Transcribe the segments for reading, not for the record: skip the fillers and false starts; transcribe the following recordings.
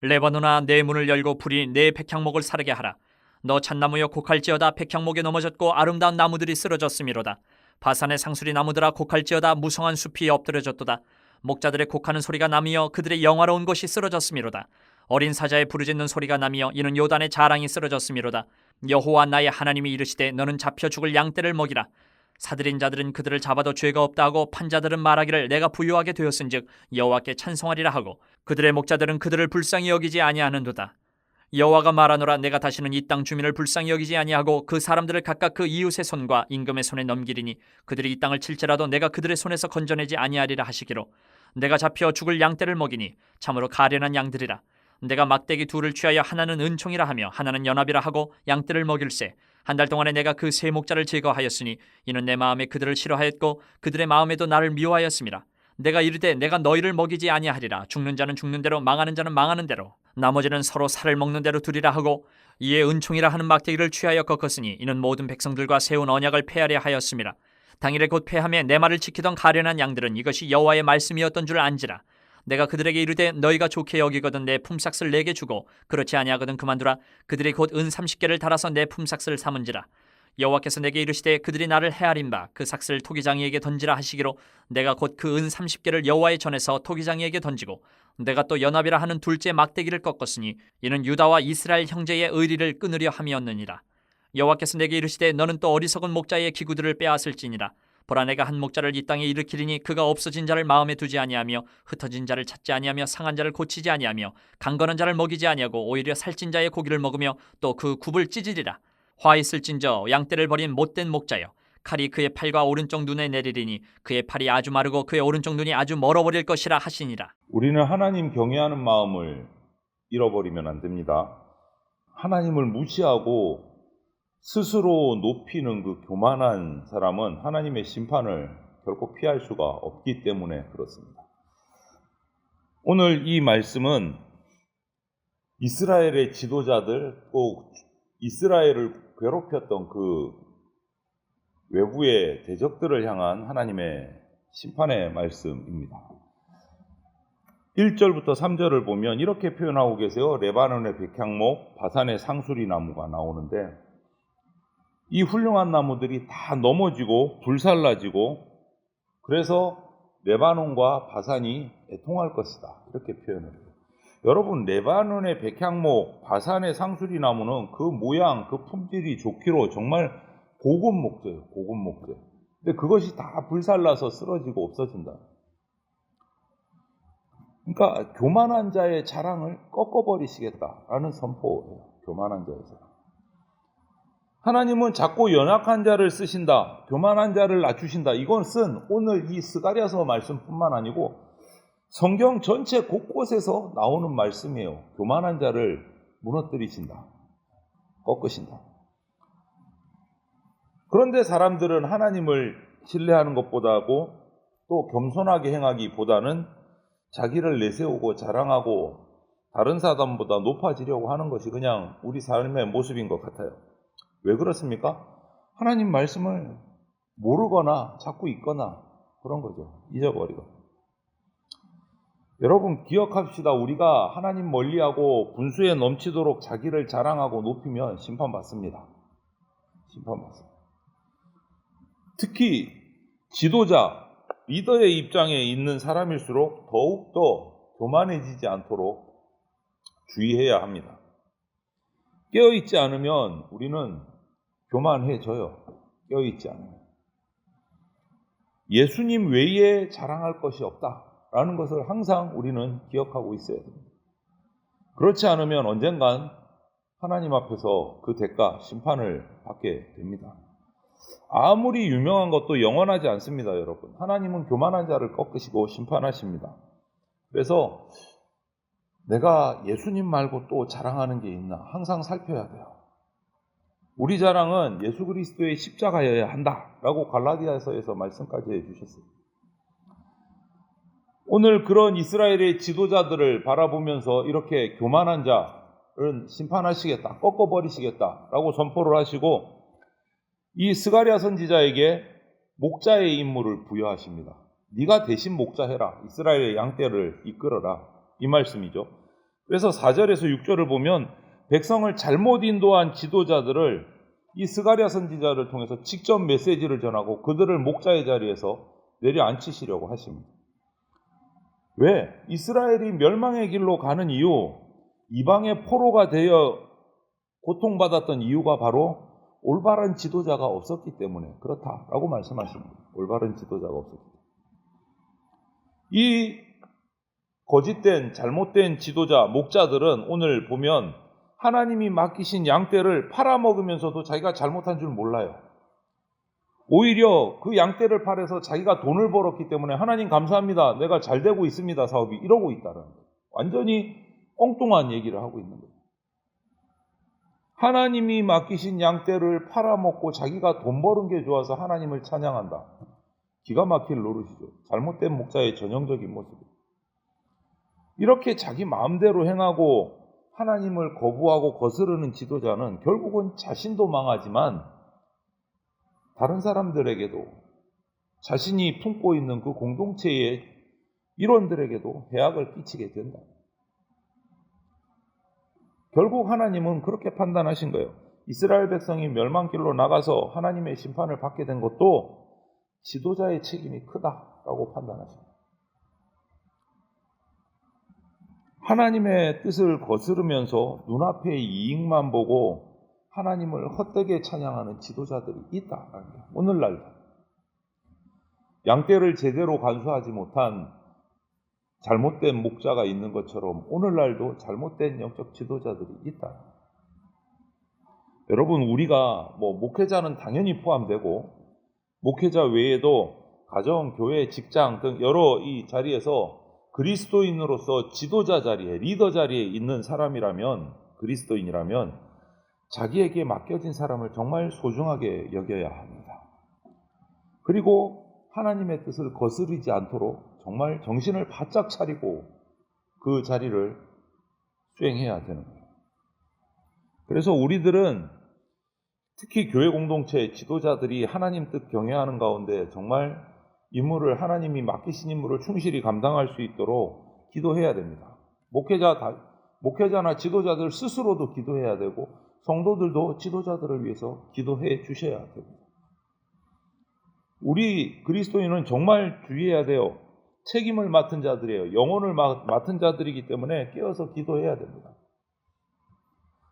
레바논아, 내 문을 열고 불이 내 백향목을 사르게 하라. 너 잣나무여 곡할지어다. 백향목에 넘어졌고 아름다운 나무들이 쓰러졌음이로다. 바산의 상수리 나무들아 곡할지어다. 무성한 숲이 엎드려졌도다. 목자들의 곡하는 소리가 나며 그들의 영화로운 것이 쓰러졌음이로다. 어린 사자의 부르짖는 소리가 나며 이는 요단의 자랑이 쓰러졌음이로다. 여호와 나의 하나님이 이르시되 너는 잡혀 죽을 양떼를 먹이라. 사들인 자들은 그들을 잡아도 죄가 없다 하고 판자들은 말하기를 내가 부유하게 되었은즉 여호와께 찬송하리라 하고 그들의 목자들은 그들을 불쌍히 여기지 아니하는도다. 여호와가 말하노라. 내가 다시는 이 땅 주민을 불쌍히 여기지 아니하고 그 사람들을 각각 그 이웃의 손과 임금의 손에 넘기리니 그들이 이 땅을 칠지라도 내가 그들의 손에서 건져내지 아니하리라 하시기로 내가 잡혀 죽을 양떼를 먹이니 참으로 가련한 양들이라. 내가 막대기 둘을 취하여 하나는 은총이라 하며 하나는 연합이라 하고 양떼를 먹일세. 한 달 동안에 내가 그 세 목자를 제거하였으니 이는 내 마음에 그들을 싫어하였고 그들의 마음에도 나를 미워하였음이라. 내가 이르되 내가 너희를 먹이지 아니하리라. 죽는 자는 죽는 대로 망하는 자는 망하는 대로 나머지는 서로 살을 먹는 대로 두리라 하고 이에 은총이라 하는 막대기를 취하여 꺾었으니 이는 모든 백성들과 세운 언약을 폐하려 하였음이라. 당일에 곧 폐함에 내 말을 지키던 가련한 양들은 이것이 여호와의 말씀이었던 줄 안지라. 내가 그들에게 이르되 너희가 좋게 여기거든 내 품삯을 내게 주고 그렇지 아니하거든 그만두라. 그들이 곧 은 30개를 달아서 내 품삯을 삼은지라. 여호와께서 내게 이르시되 그들이 나를 헤아린 바 그 삭슬 토기장이에게 던지라 하시기로 내가 곧 그 은 30개를 여호와의 전에서 토기장이에게 던지고 내가 또 연합이라 하는 둘째 막대기를 꺾었으니 이는 유다와 이스라엘 형제의 의리를 끊으려 함이었느니라. 여호와께서 내게 이르시되 너는 또 어리석은 목자의 기구들을 빼앗을지니라. 보라 내가 한 목자를 이 땅에 일으키리니 그가 없어진 자를 마음에 두지 아니하며 흩어진 자를 찾지 아니하며 상한 자를 고치지 아니하며 강건한 자를 먹이지 아니하고 오히려 살찐 자의 고기를 먹으며 또 그 굽을 찢으리라. 화 있을진저 양떼를 버린 못된 목자여 칼이 그의 팔과 오른쪽 눈에 내리리니 그의 팔이 아주 마르고 그의 오른쪽 눈이 아주 멀어버릴 것이라 하시니라. 우리는 하나님 경외하는 마음을 잃어버리면 안 됩니다. 하나님을 무시하고 스스로 높이는 그 교만한 사람은 하나님의 심판을 결코 피할 수가 없기 때문에 그렇습니다. 오늘 이 말씀은 이스라엘의 지도자들, 또 이스라엘을 괴롭혔던 그 외부의 대적들을 향한 하나님의 심판의 말씀입니다. 1절부터 3절을 보면 이렇게 표현하고 계세요. 레바논의 백향목, 바산의 상수리 나무가 나오는데 이 훌륭한 나무들이 다 넘어지고 불살라지고 그래서 레바논과 바산이 애통할 것이다. 이렇게 표현을 해요. 여러분, 레바논의 백향목, 바산의 상수리 나무는 그 모양, 그 품질이 좋기로 정말 고급 목재예요. 고급 목재. 근데 그것이 다 불살라서 쓰러지고 없어진다. 그러니까 교만한 자의 자랑을 꺾어버리시겠다라는 선포예요. 교만한 자의 자랑. 하나님은 자꾸 연약한 자를 쓰신다. 교만한 자를 낮추신다. 이것은 오늘 이 스가랴서 말씀뿐만 아니고 성경 전체 곳곳에서 나오는 말씀이에요. 교만한 자를 무너뜨리신다. 꺾으신다. 그런데 사람들은 하나님을 신뢰하는 것보다고 또 겸손하게 행하기보다는 자기를 내세우고 자랑하고 다른 사람보다 높아지려고 하는 것이 그냥 우리 삶의 모습인 것 같아요. 왜 그렇습니까? 하나님 말씀을 모르거나 자꾸 읽거나 그런 거죠. 잊어버리고. 여러분 기억합시다. 우리가 하나님 멀리하고 분수에 넘치도록 자기를 자랑하고 높이면 심판받습니다. 심판받습니다. 특히 지도자, 리더의 입장에 있는 사람일수록 더욱더 교만해지지 않도록 주의해야 합니다. 깨어있지 않으면 우리는 교만해져요. 깨어있지 않으면. 예수님 외에 자랑할 것이 없다라는 것을 항상 우리는 기억하고 있어야 됩니다. 그렇지 않으면 언젠간 하나님 앞에서 그 대가, 심판을 받게 됩니다. 아무리 유명한 것도 영원하지 않습니다, 여러분. 하나님은 교만한 자를 꺾으시고 심판하십니다. 그래서 내가 예수님 말고 또 자랑하는 게 있나 항상 살펴야 돼요. 우리 자랑은 예수 그리스도의 십자가여야 한다라고 갈라디아서에서 말씀까지 해주셨어요. 오늘 그런 이스라엘의 지도자들을 바라보면서 이렇게 교만한 자를 심판하시겠다, 꺾어버리시겠다라고 선포를 하시고 이 스가랴 선지자에게 목자의 임무를 부여하십니다. 네가 대신 목자해라. 이스라엘의 양떼를 이끌어라. 이 말씀이죠. 그래서 4절에서 6절을 보면 백성을 잘못 인도한 지도자들을 이 스가랴 선지자를 통해서 직접 메시지를 전하고 그들을 목자의 자리에서 내려앉히시려고 하십니다. 왜? 이스라엘이 멸망의 길로 가는 이유, 이방의 포로가 되어 고통받았던 이유가 바로 올바른 지도자가 없었기 때문에 그렇다라고 말씀하십니다. 올바른 지도자가 없었기 때문에. 이 거짓된 잘못된 지도자, 목자들은 오늘 보면 하나님이 맡기신 양떼를 팔아먹으면서도 자기가 잘못한 줄 몰라요. 오히려 그 양떼를 팔아서 자기가 돈을 벌었기 때문에 하나님 감사합니다. 내가 잘 되고 있습니다. 사업이 이러고 있다는 거예요. 완전히 엉뚱한 얘기를 하고 있는 거예요. 하나님이 맡기신 양떼를 팔아먹고 자기가 돈 버는 게 좋아서 하나님을 찬양한다. 기가 막힐 노릇이죠. 잘못된 목자의 전형적인 모습이에요. 이렇게 자기 마음대로 행하고 하나님을 거부하고 거스르는 지도자는 결국은 자신도 망하지만 다른 사람들에게도 자신이 품고 있는 그 공동체의 일원들에게도 해악을 끼치게 된다. 결국 하나님은 그렇게 판단하신 거예요. 이스라엘 백성이 멸망길로 나가서 하나님의 심판을 받게 된 것도 지도자의 책임이 크다라고 판단하십니다. 하나님의 뜻을 거스르면서 눈앞의 이익만 보고 하나님을 헛되게 찬양하는 지도자들이 있다. 오늘날도 양떼를 제대로 간수하지 못한 잘못된 목자가 있는 것처럼 오늘날도 잘못된 영적 지도자들이 있다. 여러분, 우리가 목회자는 당연히 포함되고 목회자 외에도 가정, 교회, 직장 등 여러 이 자리에서 그리스도인으로서 지도자 자리에, 리더 자리에 있는 사람이라면, 그리스도인이라면 자기에게 맡겨진 사람을 정말 소중하게 여겨야 합니다. 그리고 하나님의 뜻을 거스르지 않도록 정말 정신을 바짝 차리고 그 자리를 수행해야 되는 거예요. 그래서 우리들은 특히 교회 공동체 지도자들이 하나님 뜻 경외하는 가운데 정말 임무를 하나님이 맡기신 임무를 충실히 감당할 수 있도록 기도해야 됩니다. 목회자나 지도자들 스스로도 기도해야 되고 성도들도 지도자들을 위해서 기도해 주셔야 됩니다. 우리 그리스도인은 정말 주의해야 돼요. 책임을 맡은 자들이에요. 영혼을 맡은 자들이기 때문에 깨어서 기도해야 됩니다.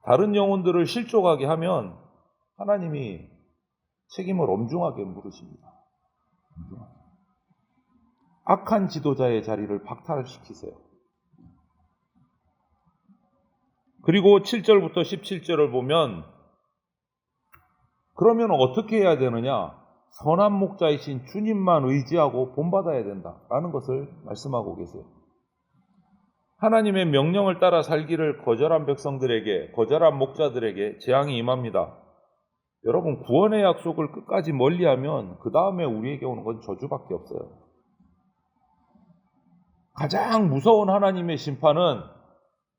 다른 영혼들을 실족하게 하면 하나님이 책임을 엄중하게 물으십니다. 악한 지도자의 자리를 박탈시키세요. 그리고 7절부터 17절을 보면 그러면 어떻게 해야 되느냐? 선한 목자이신 주님만 의지하고 본받아야 된다라는 것을 말씀하고 계세요. 하나님의 명령을 따라 살기를 거절한 백성들에게, 거절한 목자들에게 재앙이 임합니다. 여러분, 구원의 약속을 끝까지 멀리하면 그 다음에 우리에게 오는 건 저주밖에 없어요. 가장 무서운 하나님의 심판은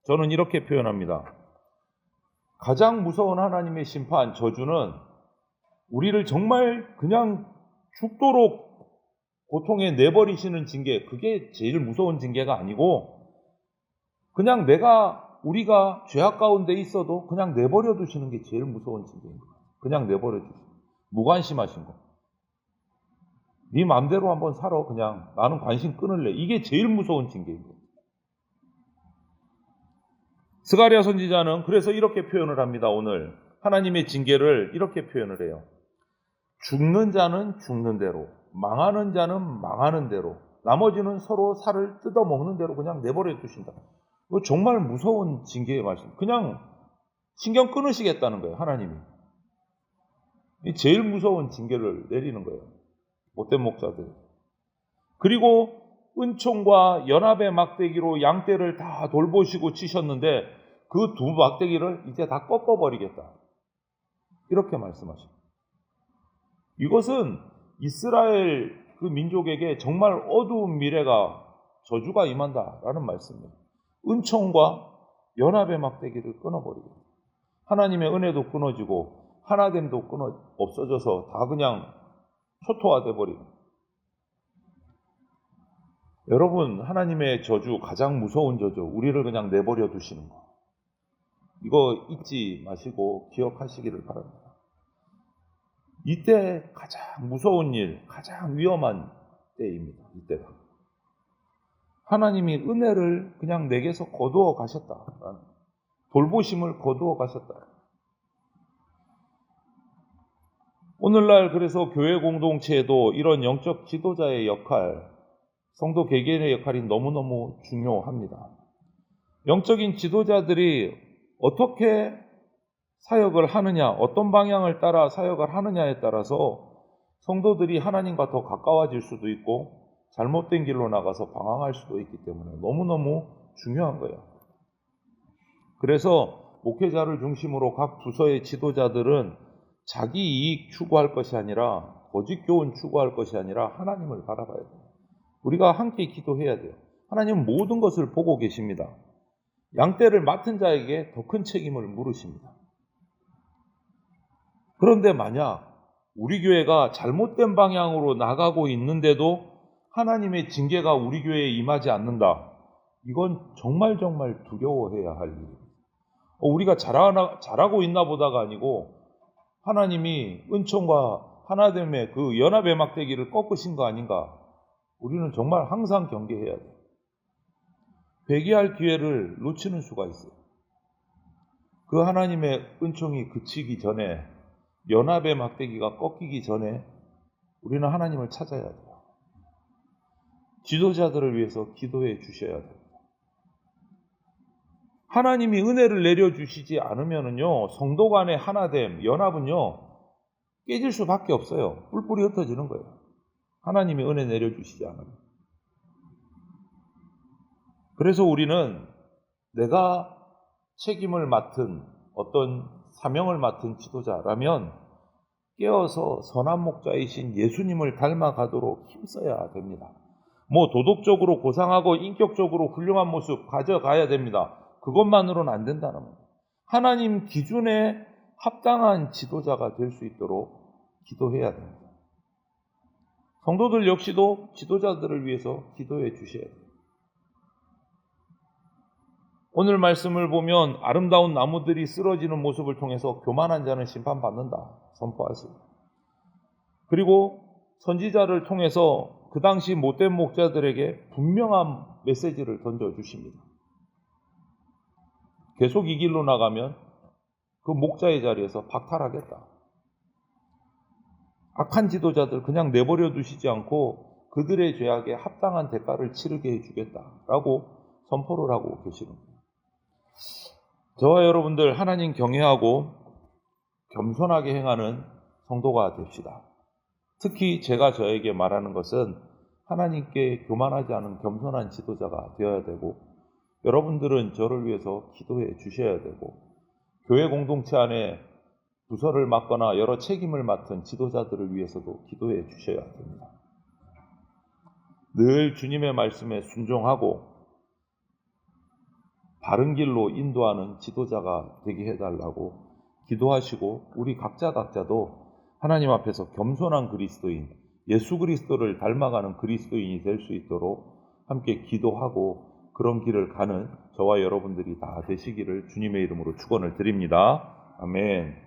저는 이렇게 표현합니다. 가장 무서운 하나님의 심판, 저주는 우리를 정말 그냥 죽도록 고통에 내버리시는 징계, 그게 제일 무서운 징계가 아니고 그냥 우리가 죄악 가운데 있어도 그냥 내버려 두시는 게 제일 무서운 징계인 거예요. 그냥 내버려 두시고 무관심하신 거. 네 마음대로 한번 살아. 그냥 나는 관심 끊을래. 이게 제일 무서운 징계인 거예요. 스가랴 선지자는 그래서 이렇게 표현을 합니다. 오늘 하나님의 징계를 이렇게 표현을 해요. 죽는 자는 죽는 대로, 망하는 자는 망하는 대로, 나머지는 서로 살을 뜯어먹는 대로 그냥 내버려 두신다. 이거 정말 무서운 징계의 말씀. 그냥 신경 끊으시겠다는 거예요. 하나님이. 제일 무서운 징계를 내리는 거예요. 못된 목자들. 그리고 은총과 연합의 막대기로 양떼를 다 돌보시고 치셨는데 그 두 막대기를 이제 다 꺾어버리겠다. 이렇게 말씀하십니다. 이것은 이스라엘 그 민족에게 정말 어두운 미래가 저주가 임한다라는 말씀입니다. 은총과 연합의 막대기를 끊어버리고 하나님의 은혜도 끊어지고 하나됨도 없어져서 다 그냥 초토화돼 버리고 여러분, 하나님의 저주, 가장 무서운 저주, 우리를 그냥 내버려 두시는 거. 이거 잊지 마시고 기억하시기를 바랍니다. 이때 가장 무서운 일, 가장 위험한 때입니다. 이때가. 하나님이 은혜를 그냥 내게서 거두어 가셨다. 돌보심을 거두어 가셨다. 오늘날 그래서 교회 공동체에도 이런 영적 지도자의 역할, 성도 개개인의 역할이 너무너무 중요합니다. 영적인 지도자들이 어떻게 사역을 하느냐, 어떤 방향을 따라 사역을 하느냐에 따라서 성도들이 하나님과 더 가까워질 수도 있고 잘못된 길로 나가서 방황할 수도 있기 때문에 너무너무 중요한 거예요. 그래서 목회자를 중심으로 각 부서의 지도자들은 자기 이익 추구할 것이 아니라 거짓 교훈 추구할 것이 아니라 하나님을 바라봐야 돼요. 우리가 함께 기도해야 돼요. 하나님은 모든 것을 보고 계십니다. 양떼를 맡은 자에게 더 큰 책임을 물으십니다. 그런데 만약 우리 교회가 잘못된 방향으로 나가고 있는데도 하나님의 징계가 우리 교회에 임하지 않는다. 이건 정말 두려워해야 할 일입니다. 우리가 잘하고 있나 보다가 아니고 하나님이 은총과 하나됨의 그 연합의 막대기를 꺾으신 거 아닌가. 우리는 정말 항상 경계해야 돼요. 회개할 기회를 놓치는 수가 있어요. 그 하나님의 은총이 그치기 전에, 연합의 막대기가 꺾이기 전에 우리는 하나님을 찾아야 돼요. 지도자들을 위해서 기도해 주셔야 돼요. 하나님이 은혜를 내려주시지 않으면요, 성도 간의 하나됨, 연합은요, 깨질 수밖에 없어요. 뿔뿔이 흩어지는 거예요. 하나님이 은혜 내려주시지 않으면. 그래서 우리는 내가 책임을 맡은 어떤 사명을 맡은 지도자라면 깨어서 선한 목자이신 예수님을 닮아가도록 힘써야 됩니다. 도덕적으로 고상하고 인격적으로 훌륭한 모습 가져가야 됩니다. 그것만으로는 안 된다는 거예요. 하나님 기준에 합당한 지도자가 될 수 있도록 기도해야 됩니다. 성도들 역시도 지도자들을 위해서 기도해 주셔야 돼요. 오늘 말씀을 보면 아름다운 나무들이 쓰러지는 모습을 통해서 교만한 자는 심판받는다 선포하십니다. 그리고 선지자를 통해서 그 당시 못된 목자들에게 분명한 메시지를 던져주십니다. 계속 이 길로 나가면 그 목자의 자리에서 박탈하겠다. 악한 지도자들 그냥 내버려 두시지 않고 그들의 죄악에 합당한 대가를 치르게 해주겠다라고 선포를 하고 계시는 거예요. 저와 여러분들 하나님 경외하고 겸손하게 행하는 성도가 됩시다. 특히 제가 저에게 말하는 것은 하나님께 교만하지 않은 겸손한 지도자가 되어야 되고, 여러분들은 저를 위해서 기도해 주셔야 되고, 교회 공동체 안에 부서를 맡거나 여러 책임을 맡은 지도자들을 위해서도 기도해 주셔야 됩니다. 늘 주님의 말씀에 순종하고 바른 길로 인도하는 지도자가 되게 해달라고 기도하시고, 우리 각자도 하나님 앞에서 겸손한 그리스도인, 예수 그리스도를 닮아가는 그리스도인이 될 수 있도록 함께 기도하고 그런 길을 가는 저와 여러분들이 다 되시기를 주님의 이름으로 축원을 드립니다. 아멘.